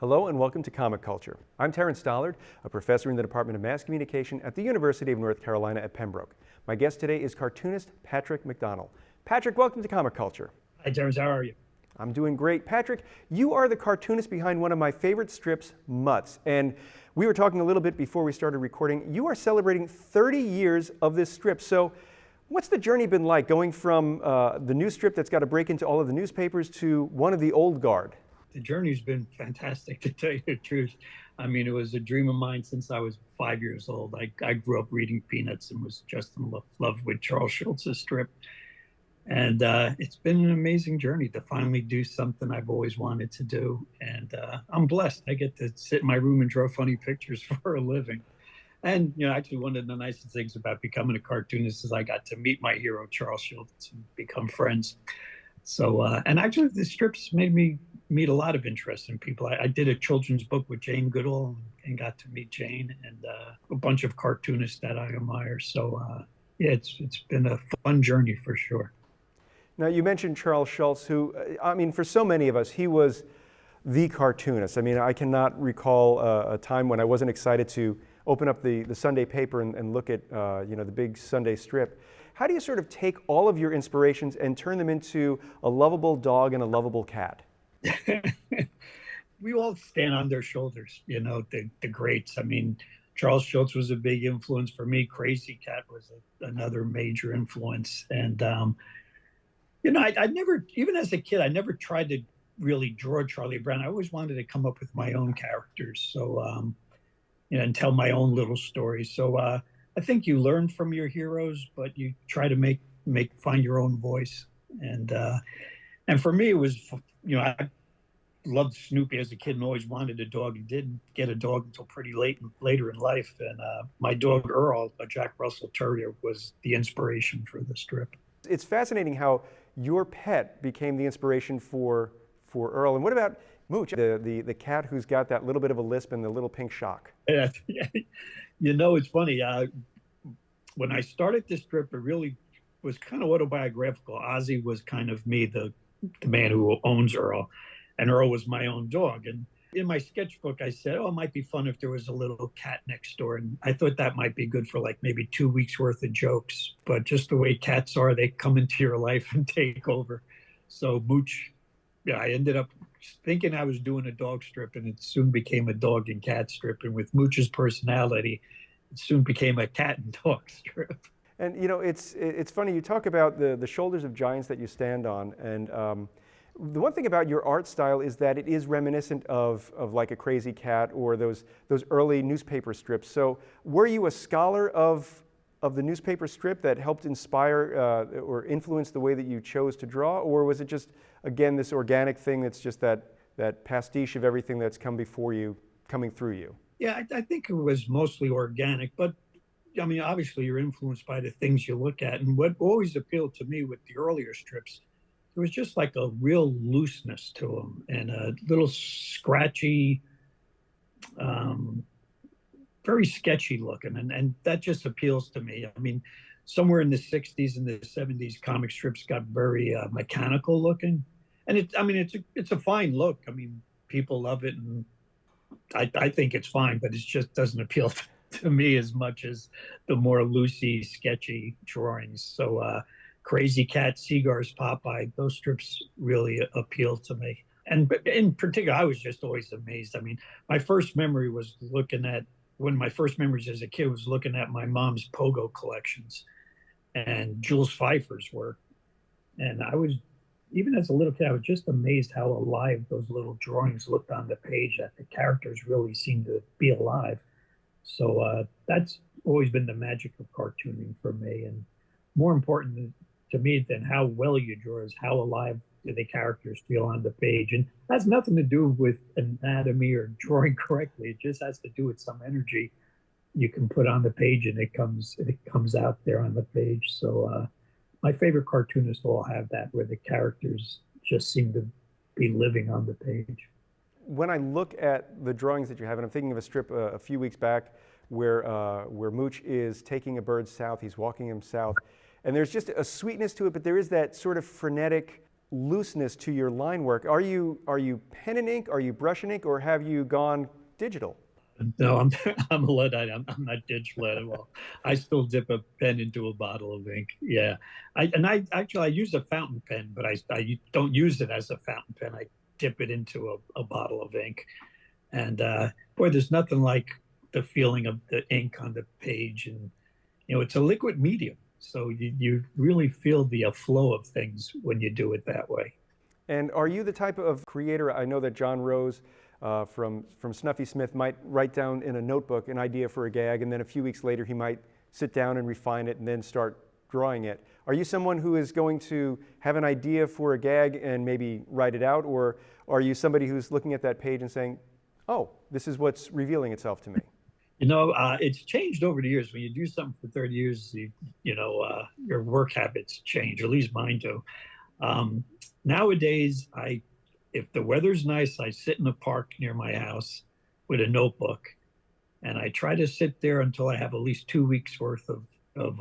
Hello and welcome to Comic Culture. I'm Terrence Dollard, a professor in the Department of Mass Communication at the University of North Carolina at Pembroke. My guest today is cartoonist Patrick McDonnell. Patrick, welcome to Comic Culture. Hi, Terrence. How are you? I'm doing great. Patrick, you are the cartoonist behind one of my favorite strips, Mutts. And we were talking a little bit before we started recording. You are celebrating 30 years of this strip. So what's the journey been like going from the new strip that's got to break into all of the newspapers to one of the old guard? The journey's been fantastic, to tell you the truth. I mean, it was a dream of mine since I was 5 years old. I grew up reading Peanuts and was just in love with Charles Schulz's strip. And it's been an amazing journey to finally do something I've always wanted to do. And I'm blessed. I get to sit in my room and draw funny pictures for a living. And, actually one of the nicest things about becoming a cartoonist is I got to meet my hero, Charles Schulz, and become friends. So, and actually the strips made me meet a lot of interesting people. I did a children's book with Jane Goodall and got to meet Jane and a bunch of cartoonists that I admire. So, yeah, it's been a fun journey for sure. Now, you mentioned Charles Schulz, who, I mean, for so many of us, he was the cartoonist. I mean, I cannot recall a time when I wasn't excited to open up the Sunday paper and look at, the big Sunday strip. How do you sort of take all of your inspirations and turn them into a lovable dog and a lovable cat? We all stand on their shoulders, the greats. I mean, Charles Schulz was a big influence for me. Crazy Cat was another major influence. And, I never, even as a kid, I never tried to really draw Charlie Brown. I always wanted to come up with my own characters. So, and tell my own little stories. So I think you learn from your heroes, but you try to find your own voice. And for me, it was, I loved Snoopy as a kid and always wanted a dog and didn't get a dog until pretty later in life. And my dog Earl, a Jack Russell Terrier, was the inspiration for the strip. It's fascinating how your pet became the inspiration for Earl. And what about Mooch, the cat who's got that little bit of a lisp and the little pink shock? Yeah, it's funny. When I started this strip, it really was kind of autobiographical. Ozzy was kind of me, the man who owns Earl, and Earl was my own dog. And in my sketchbook, I said, it might be fun if there was a little cat next door. And I thought that might be good for like maybe 2 weeks worth of jokes. But just the way cats are, they come into your life and take over. So Mooch, I ended up thinking I was doing a dog strip, and it soon became a dog and cat strip. And with Mooch's personality, it soon became a cat and dog strip. And it's funny, you talk about the shoulders of giants that you stand on, and the one thing about your art style is that it is reminiscent of like a Crazy Cat or those early newspaper strips. So were you a scholar of the newspaper strip that helped inspire or influence the way that you chose to draw, or was it just, again, this organic thing that's just that pastiche of everything that's come before you, coming through you? Yeah, I think it was mostly organic, but I mean, obviously you're influenced by the things you look at. And what always appealed to me with the earlier strips, there was just like a real looseness to them and a little scratchy, very sketchy looking. And that just appeals to me. I mean, somewhere in the 60s and the 70s, comic strips got very mechanical looking. And it's a fine look. I mean, people love it. And I think it's fine, but it just doesn't appeal to me as much as the more loosey, sketchy drawings. So Crazy Cat, Seagar's Popeye, those strips really appeal to me. And in particular, I was just always amazed. I mean, my first memory was one of my first memories as a kid was looking at my mom's Pogo collections and Jules Pfeiffer's work. And I was, even as a little kid, I was just amazed how alive those little drawings looked on the page, that the characters really seemed to be alive. So that's always been the magic of cartooning for me. And more important to me than how well you draw is how alive do the characters feel on the page. And that has nothing to do with anatomy or drawing correctly. It just has to do with some energy you can put on the page, and it comes out there on the page. So my favorite cartoonists all have that, where the characters just seem to be living on the page. When I look at the drawings that you have, and I'm thinking of a strip a few weeks back where Mooch is taking a bird south, he's walking him south, and there's just a sweetness to it, but there is that sort of frenetic looseness to your line work. Are you pen and ink? Are you brush and ink? Or have you gone digital? No, I'm I'm a Luddite. I'm not digital at all. I still dip a pen into a bottle of ink. Yeah, I actually I use a fountain pen, but I don't use it as a fountain pen. I dip it into a bottle of ink, and boy, there's nothing like the feeling of the ink on the page, and it's a liquid medium, so you really feel the flow of things when you do it that way. And are you the type of creator? I know that John Rose from Snuffy Smith might write down in a notebook an idea for a gag, and then a few weeks later he might sit down and refine it and then start drawing it. Are you someone who is going to have an idea for a gag and maybe write it out, or are you somebody who's looking at that page and saying, oh, this is what's revealing itself to me? It's changed over the years. When you do something for 30 years, your work habits change, or at least mine do. Nowadays, if the weather's nice, I sit in a park near my house with a notebook, and I try to sit there until I have at least 2 weeks worth of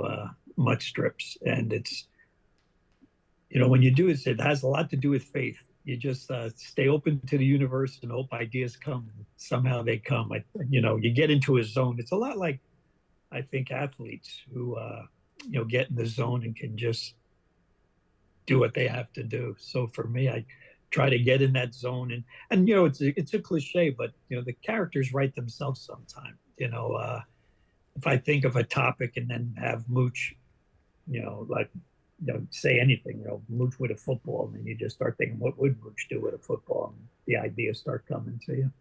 mud strips. And it's, when you do it, it has a lot to do with faith. You just stay open to the universe and hope ideas come. And somehow they come. You get into a zone. It's a lot like, I think, athletes who, get in the zone and can just do what they have to do. So for me, I try to get in that zone, and it's a cliche, but the characters write themselves sometime. If I think of a topic and then have Mooch, like say anything, Mooch with a football, and then you just start thinking, what would Mooch do with a football? And the ideas start coming to you.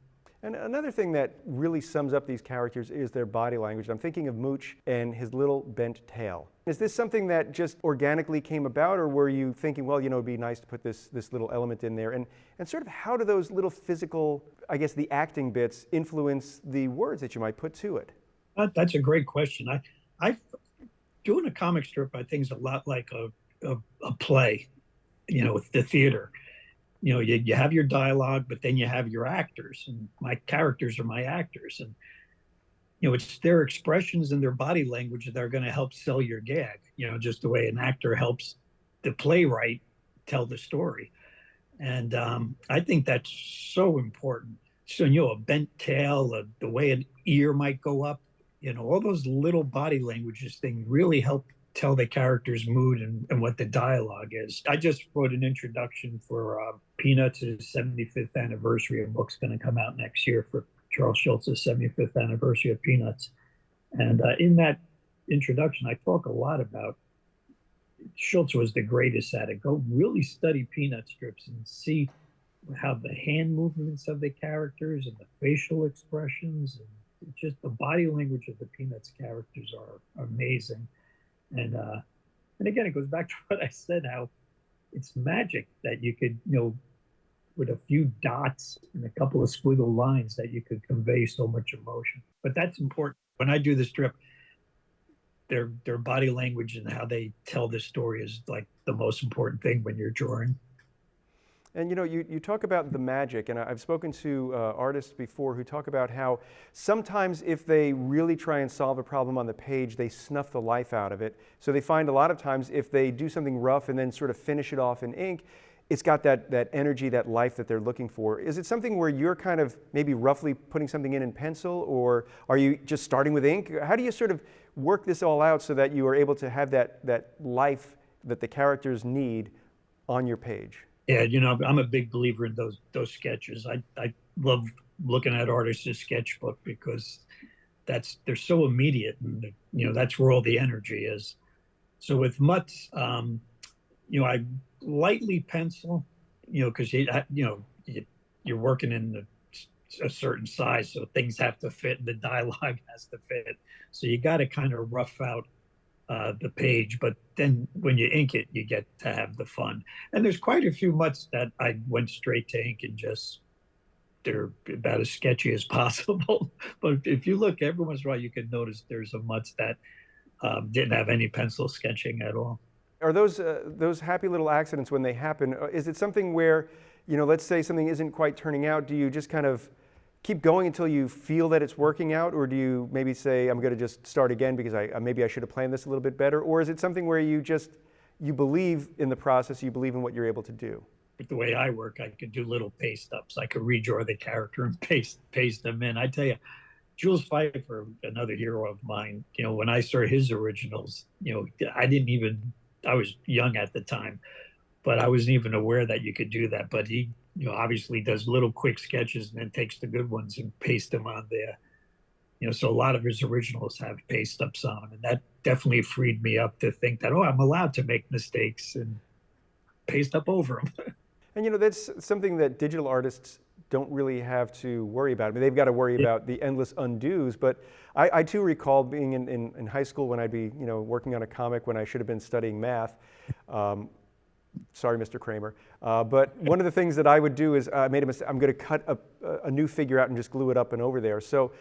And another thing that really sums up these characters is their body language. I'm thinking of Mooch and his little bent tail. Is this something that just organically came about, or were you thinking, well, it'd be nice to put this little element in there? And sort of how do those little physical, I guess the acting bits, influence the words that you might put to it? That's a great question. I doing a comic strip, I think, is a lot like a play, with the theater. You have your dialogue, but then you have your actors, and my characters are my actors, and it's their expressions and their body language that are going to help sell your gag. Just the way an actor helps the playwright tell the story, and I think that's so important. So a bent tail, the way an ear might go up, all those little body languages things really help tell the character's mood and what the dialogue is. I just wrote an introduction for Peanuts' 75th anniversary. A book's going to come out next year for Charles Schulz's 75th anniversary of Peanuts. And in that introduction, I talk a lot about Schulz was the greatest at it. Go really study Peanut strips and see how the hand movements of the characters and the facial expressions and just the body language of the Peanuts characters are amazing. And again, it goes back to what I said, how it's magic that you could, with a few dots and a couple of squiggle lines, that you could convey so much emotion. But that's important. When I do the strip, their body language and how they tell the story is like the most important thing when you're drawing. And you talk about the magic, and I've spoken to artists before who talk about how sometimes if they really try and solve a problem on the page, they snuff the life out of it. So they find a lot of times if they do something rough and then sort of finish it off in ink, it's got that energy, that life that they're looking for. Is it something where you're kind of maybe roughly putting something in pencil, or are you just starting with ink? How do you sort of work this all out so that you are able to have that life that the characters need on your page? Yeah, I'm a big believer in those sketches. I love looking at artists' sketchbook because they're so immediate, and that's where all the energy is. So with Mutts, I lightly pencil, because you're working in a certain size, so things have to fit, and the dialogue has to fit. So you got to kind of rough out the page, but then when you ink it, you get to have the fun. And there's quite a few Mutts that I went straight to ink and just, they're about as sketchy as possible. But if you look, every once in a while, you can notice there's a Mutts that didn't have any pencil sketching at all. Are those happy little accidents when they happen, is it something where, let's say something isn't quite turning out, do you just kind of keep going until you feel that it's working out, or do you maybe say, I'm going to just start again because maybe I should have planned this a little bit better? Or is it something where you just, you believe in the process, you believe in what you're able to do. But the way I work, I could do little paste ups. I could redraw the character and paste them in. I tell you, Jules Pfeiffer, another hero of mine, when I saw his originals, I didn't even, I was young at the time, but I wasn't even aware that you could do that. But he, obviously does little quick sketches and then takes the good ones and pastes them on there. So a lot of his originals have paste ups on them, and that definitely freed me up to think that, oh, I'm allowed to make mistakes and paste up over them. And that's something that digital artists don't really have to worry about. I mean, they've got to worry about the endless undos, but I too recall being in high school when I'd be, working on a comic when I should have been studying math. Sorry, Mr. Kramer. But one of the things that I would do is I made a mistake. I'm going to cut a new figure out and just glue it up and over there. So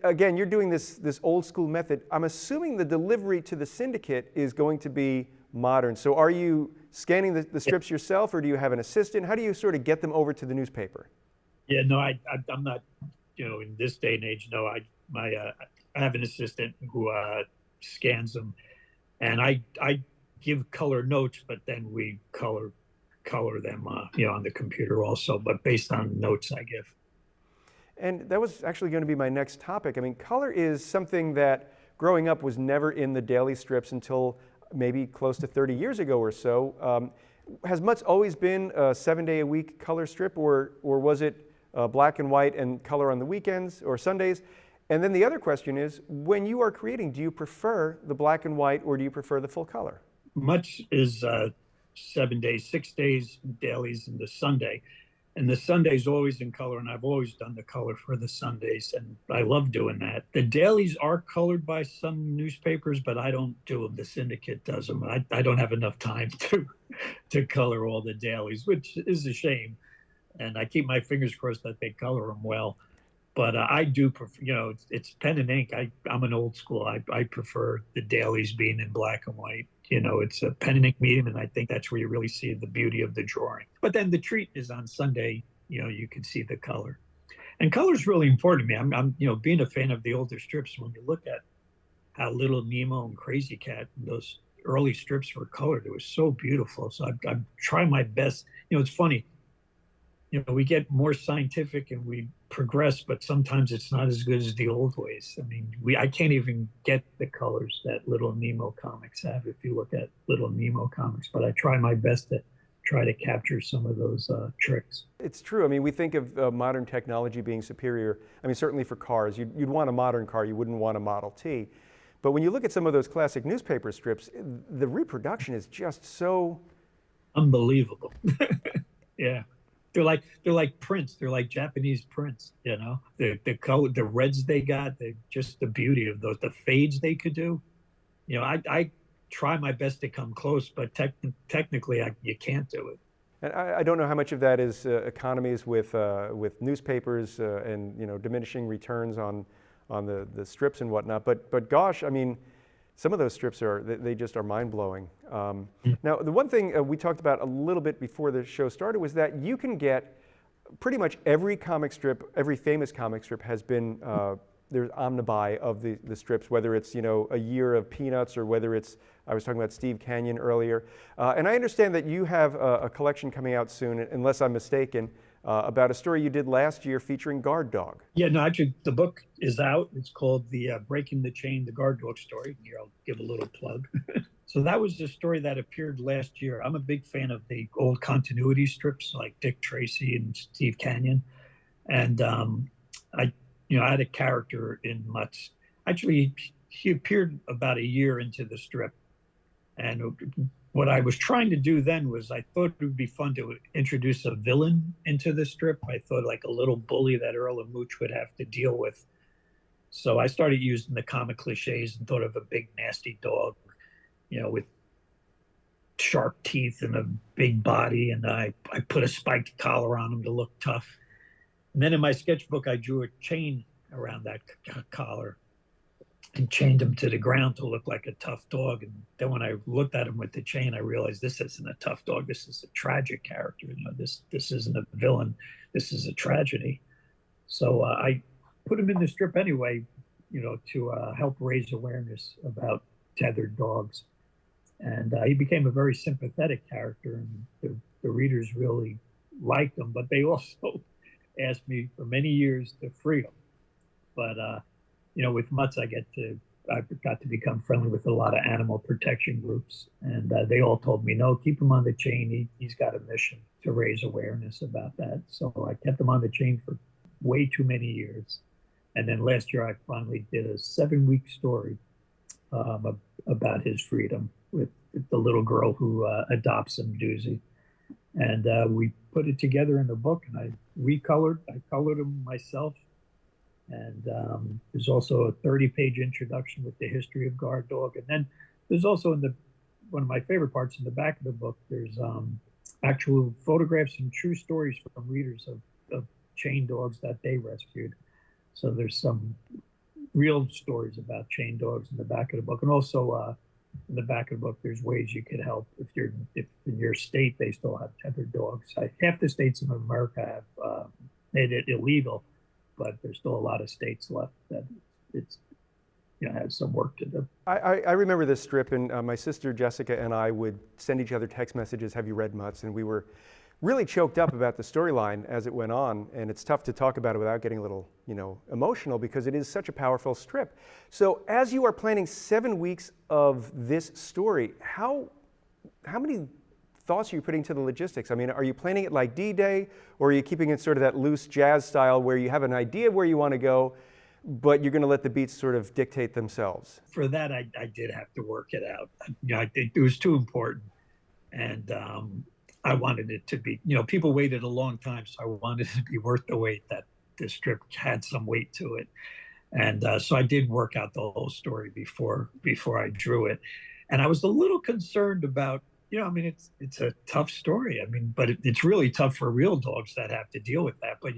again, you're doing this old school method. I'm assuming the delivery to the syndicate is going to be modern. So are you scanning the strips yourself, or do you have an assistant? How do you sort of get them over to the newspaper? Yeah, no, I'm not, in this day and age, no, I have an assistant who scans them, and I give color notes, but then we color them, on the computer also, but based on notes I give. And that was actually going to be my next topic. I mean, color is something that growing up was never in the daily strips until maybe close to 30 years ago or so. Has Mutts always been a 7-day-a-week color strip, or was it black and white and color on the weekends or Sundays? And then the other question is, when you are creating, do you prefer the black and white, or do you prefer the full color? Mutts is 7 days, 6 days dailies, and the Sunday. And the Sunday's always in color, and I've always done the color for the Sundays, and I love doing that. The dailies are colored by some newspapers, but I don't do them. The syndicate does them. I don't have enough time to color all the dailies, which is a shame. And I keep my fingers crossed that they color them well. But I do prefer, it's pen and ink. I'm an old school. I prefer the dailies being in black and white. It's a pen and ink medium, and I think that's where you really see the beauty of the drawing. But then the treat is on Sunday. You can see the color, and color is really important to me. I'm being a fan of the older strips. When you look at how Little Nemo and Crazy Cat, those early strips were colored, it was so beautiful. So I try my best. It's funny. We get more scientific and we progress, but sometimes it's not as good as the old ways. I mean, I can't even get the colors that Little Nemo comics have if you look at Little Nemo comics, but I try my best to try to capture some of those tricks. It's true. I mean, we think of modern technology being superior. I mean, certainly for cars, you'd want a modern car, you wouldn't want a Model T. But when you look at some of those classic newspaper strips, the reproduction is just so unbelievable. Yeah. They're like prints. They're like Japanese prints, the color, the reds they got, just the beauty of those, the fades they could do. I try my best to come close, but technically you can't do it. And I don't know how much of that is economies with newspapers and diminishing returns on the strips and whatnot. But gosh, I mean, some of those strips they just are mind-blowing. Now, the one thing we talked about a little bit before the show started was that you can get pretty much every comic strip, every famous comic strip has been, there's omnibuy of the strips, whether it's, a year of Peanuts or whether it's, I was talking about Steve Canyon earlier. And I understand that you have a collection coming out soon, unless I'm mistaken, about a story you did last year featuring Guard Dog. Yeah, no, actually, the book is out. It's called the Breaking the Chain, the Guard Dog story. Here, I'll give a little plug. So that was the story that appeared last year. I'm a big fan of the old continuity strips like Dick Tracy and Steve Canyon. And I had a character in Mutts. Actually, he appeared about a year into the strip. And what I was trying to do then was I thought it would be fun to introduce a villain into the strip. I thought like a little bully that Earl and Mooch would have to deal with. So I started using the comic cliches and thought of a big nasty dog, with sharp teeth and a big body. And I put a spiked collar on him to look tough. And then in my sketchbook, I drew a chain around that collar and chained him to the ground to look like a tough dog. And then when I looked at him with the chain, I realized this isn't a tough dog. This is a tragic character. This isn't a villain. This is a tragedy. So I put him in the strip anyway, to help raise awareness about tethered dogs. And he became a very sympathetic character, and the readers really liked him. But they also asked me for many years to free him. But with Mutts, I got to become friendly with a lot of animal protection groups, and they all told me, no, keep him on the chain. He's got a mission to raise awareness about that. So I kept him on the chain for way too many years. And then last year, I finally did a 7-week story about his freedom with the little girl who adopts him, Doozy. And we put it together in the book, and I colored him myself. And there's also a 30-page introduction with the history of guard dog. And then there's also one of my favorite parts in the back of the book, there's actual photographs and true stories from readers of chain dogs that they rescued. So there's some real stories about chain dogs in the back of the book. And also in the back of the book, there's ways you could help if in your state they still have tethered dogs. Half the states in America have made it illegal, but there's still a lot of states left that it's has some work to do. I remember this strip, and my sister Jessica and I would send each other text messages, "Have you read Mutts?" And we were really choked up about the storyline as it went on, and it's tough to talk about it without getting a little, emotional, because it is such a powerful strip. So as you are planning 7 weeks of this story, how many thoughts are you putting to the logistics? I mean, are you planning it like D-Day, or are you keeping it sort of that loose jazz style where you have an idea of where you want to go, but you're going to let the beats sort of dictate themselves? For that, I did have to work it out. I think it was too important, and I wanted it to be, people waited a long time, so I wanted it to be worth the wait, that the strip had some weight to it. And so I did work out the whole story before I drew it. And I was a little concerned about, it's a tough story. But it's really tough for real dogs that have to deal with that. But,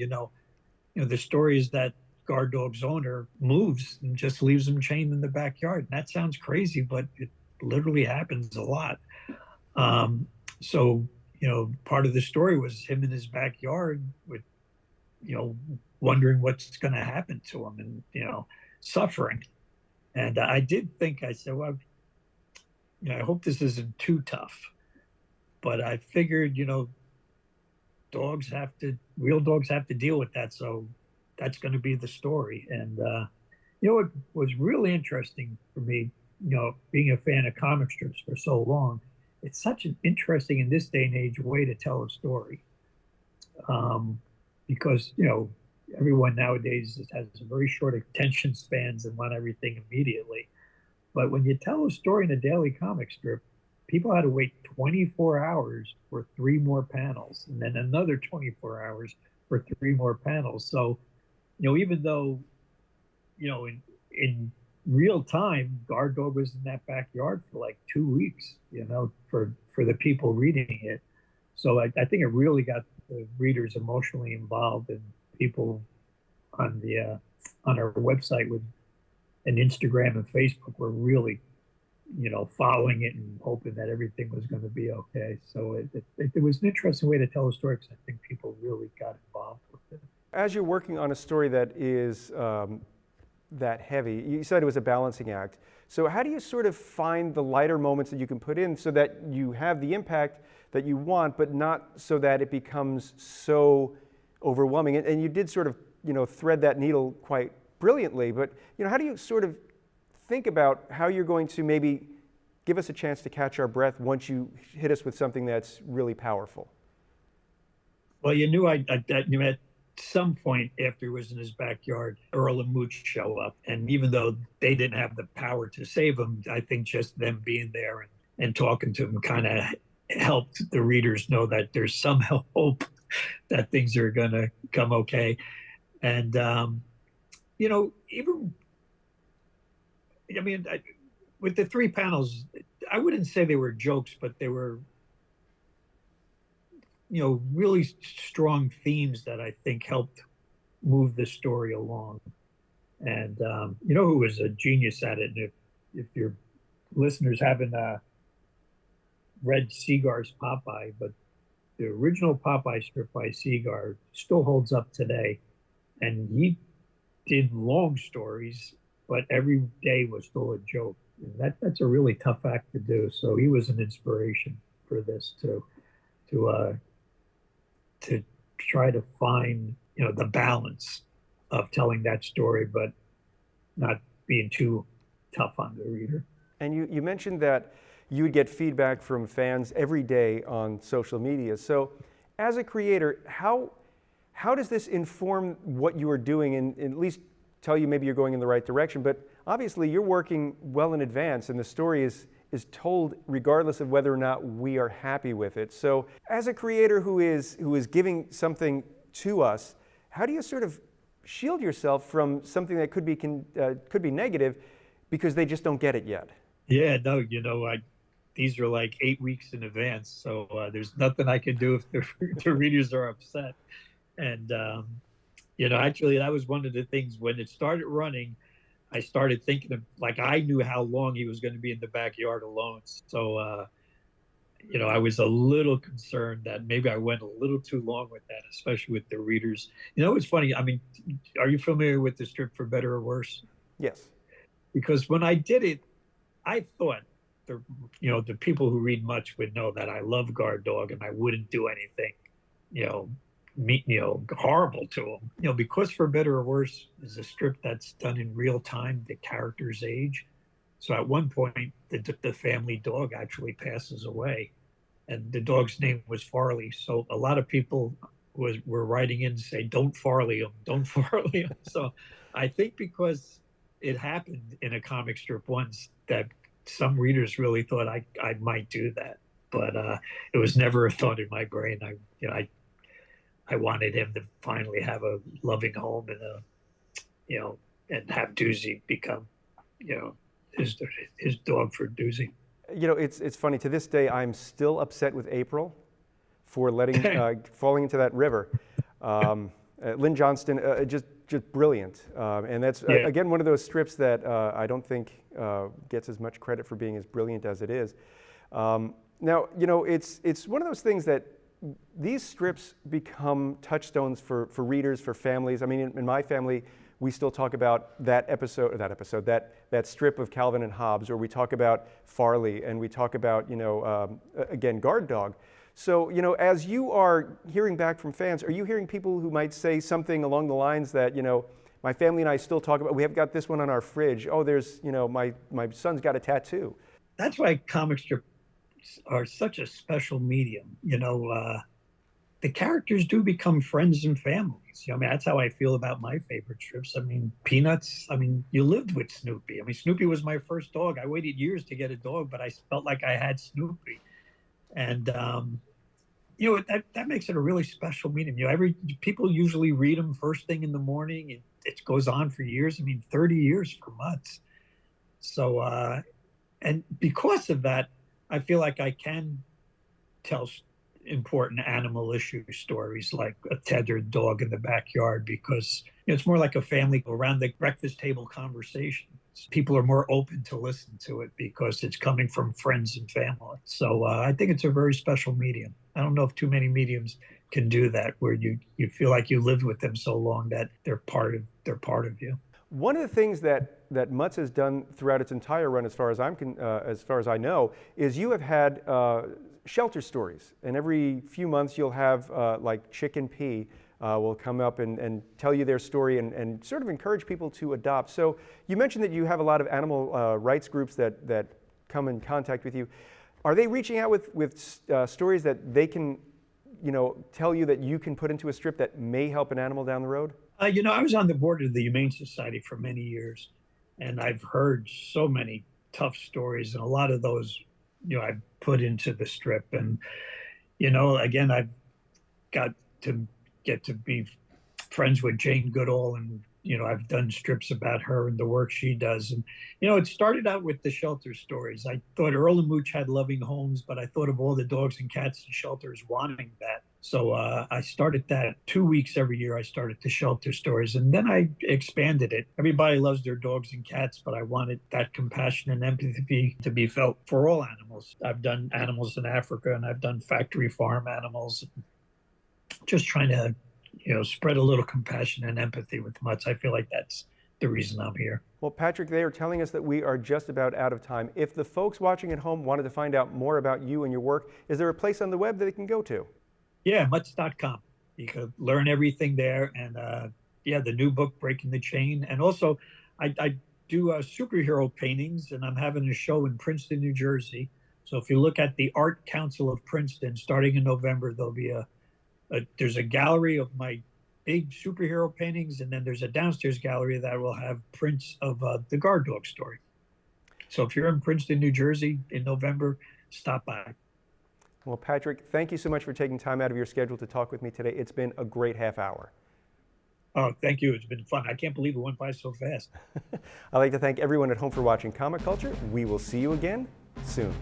the story is that guard dog's owner moves and just leaves him chained in the backyard. And that sounds crazy, but it literally happens a lot. So part of the story was him in his backyard with, wondering what's going to happen to him and, suffering. And I did think, I said, well, I hope this isn't too tough. But I figured, real dogs have to deal with that. So that's going to be the story. And, what was really interesting for me, being a fan of comic strips for so long, it's such an interesting, in this day and age, way to tell a story. Because, everyone nowadays has very short attention spans and want everything immediately. But when you tell a story in a daily comic strip, people had to wait 24 hours for 3 more panels, and then another 24 hours for 3 more panels. So, even though, in real time, guard dog was in that backyard for like 2 weeks, for the people reading it. So I think it really got the readers emotionally involved, and people on our website with and Instagram and Facebook were really, following it and hoping that everything was going to be okay. So it was an interesting way to tell a story, because I think people really got involved with it. As you're working on a story that is that heavy, you said it was a balancing act. So how do you sort of find the lighter moments that you can put in so that you have the impact that you want, but not so that it becomes so overwhelming? And you did sort of, thread that needle quite brilliantly, but, how do you sort of think about how you're going to maybe give us a chance to catch our breath once you hit us with something that's really powerful? Well, you knew at some point after he was in his backyard, Earl and Mooch show up. And even though they didn't have the power to save him, I think just them being there and talking to him kind of helped the readers know that there's some hope that things are going to come okay. And, with the 3 panels, I wouldn't say they were jokes, but they were, really strong themes that I think helped move the story along. And, who was a genius at it? And if your listeners haven't read Seagar's Popeye, but the original Popeye strip by Seagar still holds up today. And he did long stories, but every day was still a joke. That's a really tough act to do. So he was an inspiration for this too, to to try to find, the balance of telling that story, but not being too tough on the reader. And you mentioned that you would get feedback from fans every day on social media. So as a creator, how does this inform what you are doing and at least tell you maybe you're going in the right direction? But obviously you're working well in advance and the story is told regardless of whether or not we are happy with it. So as a creator who is giving something to us, how do you sort of shield yourself from something that could be negative because they just don't get it yet? Yeah, no, these are like 8 weeks in advance, so there's nothing I can do if the readers are upset. And actually, that was one of the things when it started running. I started thinking of, like, I knew how long he was going to be in the backyard alone. So, I was a little concerned that maybe I went a little too long with that, especially with the readers. It's funny. I mean, are you familiar with the strip For Better or Worse? Yes. Because when I did it, I thought the people who read Mutts would know that I love Guard Dog and I wouldn't do anything, horrible to him. Because For Better or Worse is a strip that's done in real time, the characters age. So at one point, the family dog actually passes away, and the dog's name was Farley. So a lot of people were writing in to say, "Don't Farley him, don't Farley him." So I think because it happened in a comic strip once, that some readers really thought I might do that, but it was never a thought in my brain. I wanted him to finally have a loving home and have Doozy become, his dog for Doozy. It's funny. To this day, I'm still upset with April for letting falling into that river. Lynn Johnston, just brilliant, and that's again one of those strips that I don't think gets as much credit for being as brilliant as it is. Now, it's one of those things that these strips become touchstones for readers, for families. I mean, in my family, we still talk about that strip of Calvin and Hobbes, or we talk about Farley, and we talk about, again, Guard Dog. So, as you are hearing back from fans, are you hearing people who might say something along the lines that, my family and I still talk about, we have got this one on our fridge. Oh, there's, my son's got a tattoo. That's why comic strips are such a special medium. The characters do become friends and families. I mean, that's how I feel about my favorite strips. I mean, Peanuts, you lived with Snoopy. I mean, Snoopy was my first dog. I waited years to get a dog, but I felt like I had Snoopy. And, that makes it a really special medium. People usually read them first thing in the morning. It goes on for years. I mean, 30 years for Mutts. So, and because of that, I feel like I can tell important animal issue stories like a tethered dog in the backyard, because it's more like a family around the breakfast table conversation. People are more open to listen to it because it's coming from friends and family. So I think it's a very special medium. I don't know if too many mediums can do that, where you feel like you lived with them so long that they're part of you. One of the things that Mutts has done throughout its entire run, as far as I know, is you have had shelter stories, and every few months you'll have like Chick and P will come up and tell you their story and sort of encourage people to adopt. So you mentioned that you have a lot of animal rights groups that come in contact with you. Are they reaching out with stories that they can, tell you that you can put into a strip that may help an animal down the road? I was on the board of the Humane Society for many years, and I've heard so many tough stories, and a lot of those, I've put into the strip. And, again, I've got to get to be friends with Jane Goodall, and, I've done strips about her and the work she does. And, it started out with the shelter stories. I thought Earl and Mooch had loving homes, but I thought of all the dogs and cats in shelters wanting that. So I started that 2 weeks every year. I started the shelter stories, and then I expanded it. Everybody loves their dogs and cats, but I wanted that compassion and empathy to be felt for all animals. I've done animals in Africa, and I've done factory farm animals. Just trying to, spread a little compassion and empathy with Mutts. I feel like that's the reason I'm here. Well, Patrick, they are telling us that we are just about out of time. If the folks watching at home wanted to find out more about you and your work, is there a place on the web that they can go to? Yeah, Mutts.com. You can learn everything there. And yeah, the new book, Breaking the Chain. And also, I do superhero paintings, and I'm having a show in Princeton, New Jersey. So if you look at the Art Council of Princeton, starting in November, there'll be there's a gallery of my big superhero paintings, and then there's a downstairs gallery that will have prints of the guard dog story. So if you're in Princeton, New Jersey in November, stop by. Well, Patrick, thank you so much for taking time out of your schedule to talk with me today. It's been a great half hour. Oh, thank you. It's been fun. I can't believe it went by so fast. I'd like to thank everyone at home for watching Comic Culture. We will see you again soon.